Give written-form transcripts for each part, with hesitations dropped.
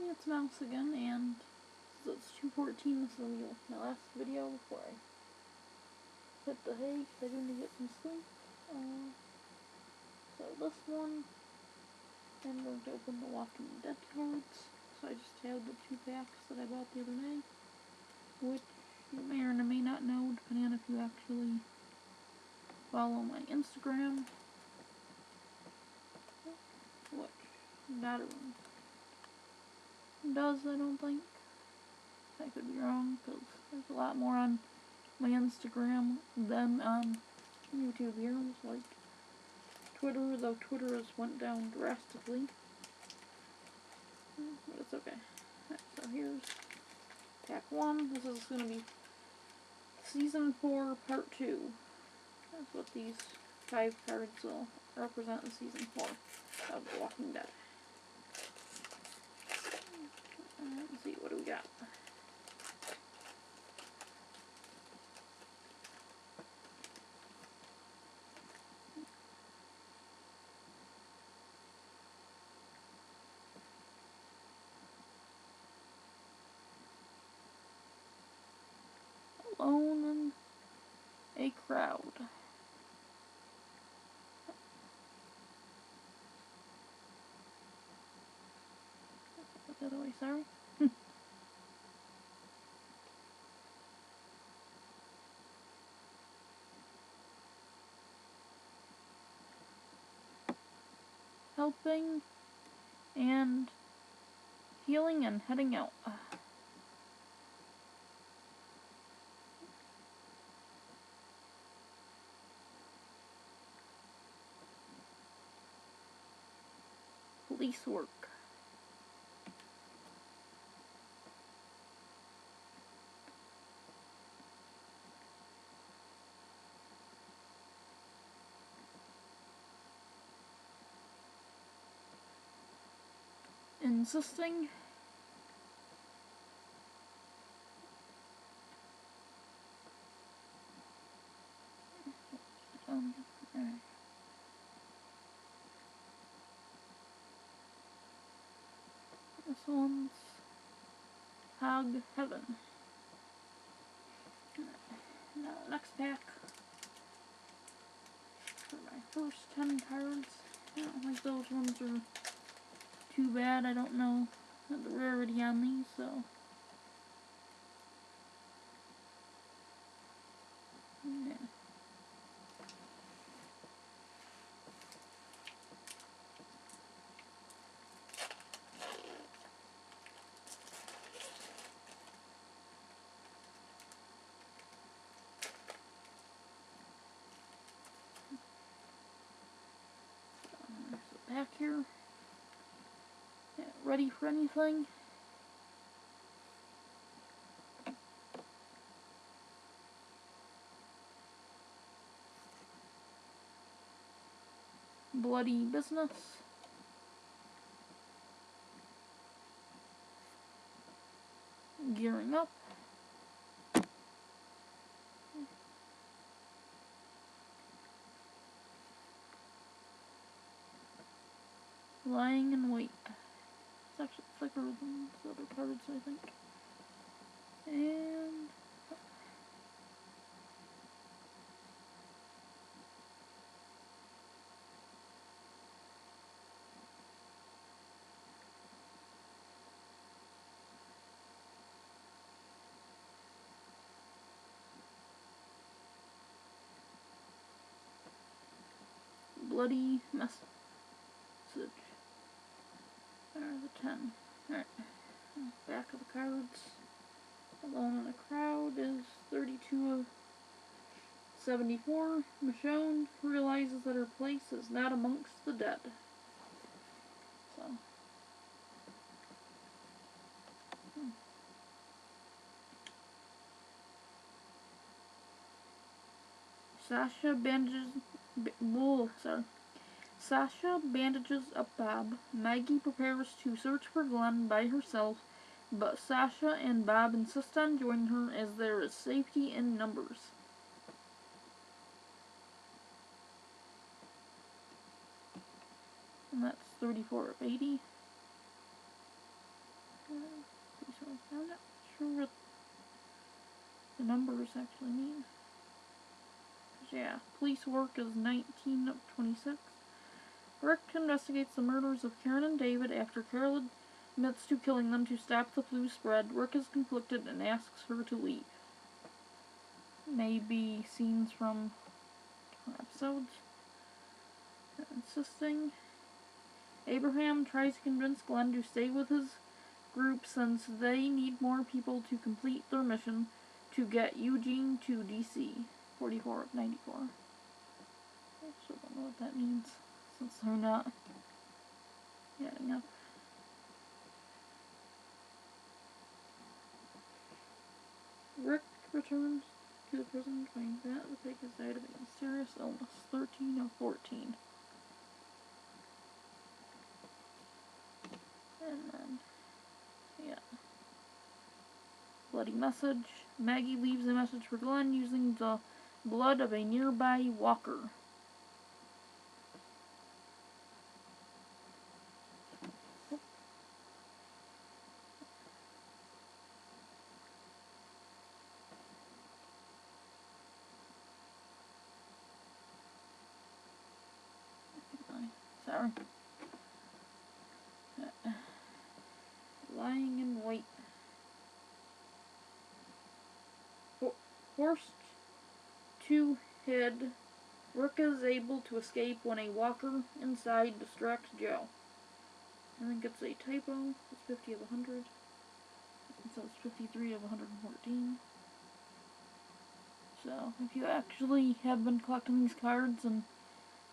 it's Mouse again, and it's 2:14, this will be my last video before I hit the hay, because I do need to get some sleep. So this one, I'm going to open the Walking Dead cards. So I just have the 2 packs that I bought the other day, which you may or may not know, depending on if you actually follow my Instagram, which not everyone does, I don't think. I could be wrong, because there's a lot more on my Instagram than on YouTube here. It's like Twitter, though Twitter has went down drastically. But it's okay. Alright, so here's pack 1. This is going to be Season 4, Part 2. That's what these 5 cards will represent in Season 4 of The Walking Dead. Let's see, what do we got? Alone in a crowd. The other way, sorry. Helping and healing and heading out. Police work. Insisting. This one's Hog Heaven. Now, next pack. For my first 10 cards. I don't think those ones are too bad. I don't know the rarity on these, so. Yeah. So back here. Yeah, ready for anything. Bloody business. Gearing up. Lying in wait. It's actually thicker than the other cards, I think. And bloody message. There's a 10. Alright. Back of the cards. Alone in a crowd is 32 of 74. Michonne realizes that her place is not amongst the dead. So. Sasha bandages up Bob. Maggie prepares to search for Glenn by herself, but Sasha and Bob insist on joining her as there is safety in numbers. And that's 34 of 80. sure what the numbers actually mean. Yeah, police work is 19 of 26. Rick investigates the murders of Karen and David after Carol admits to killing them to stop the flu spread. Rick is conflicted and asks her to leave. Maybe scenes from episodes. Insisting. Abraham tries to convince Glenn to stay with his group since they need more people to complete their mission to get Eugene to DC. 44 of 94. I actually don't know what that means since they're not adding up. Rick returns to the prison to find that the pig has died of a mysterious illness. 13 of 14. And then, yeah. Bloody message. Maggie leaves a message for Glenn using the blood of a nearby walker. Sorry. Lying in wait. Forced to head, Rick is able to escape when a walker inside distracts Joe. I think it's a typo. It's 50 of 100. It says 53 of 114. So, if you actually have been collecting these cards and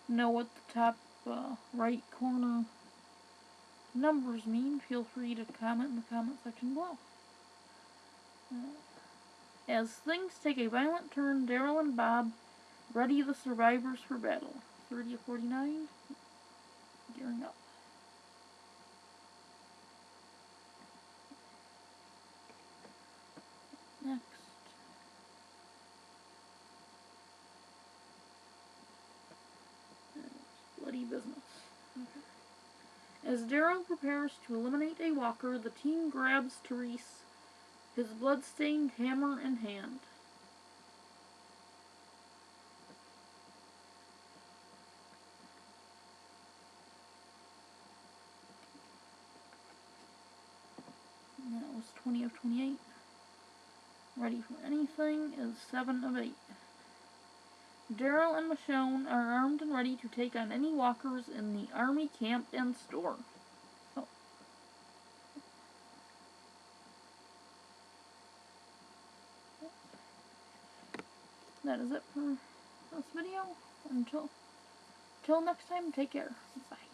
know what the top right corner numbers mean, feel free to comment in the comment section below. As things take a violent turn, Daryl and Bob ready the survivors for battle. 30 of 49. Gearing up. Next. Bloody business. Okay. As Daryl prepares to eliminate a walker, the team grabs Therese, his blood-stained hammer in hand. And that was 20 of 28. Ready for anything is 7 of 8. Daryl and Michonne are armed and ready to take on any walkers in the army camp and store. Oh. That is it for this video. Until next time, take care. Bye.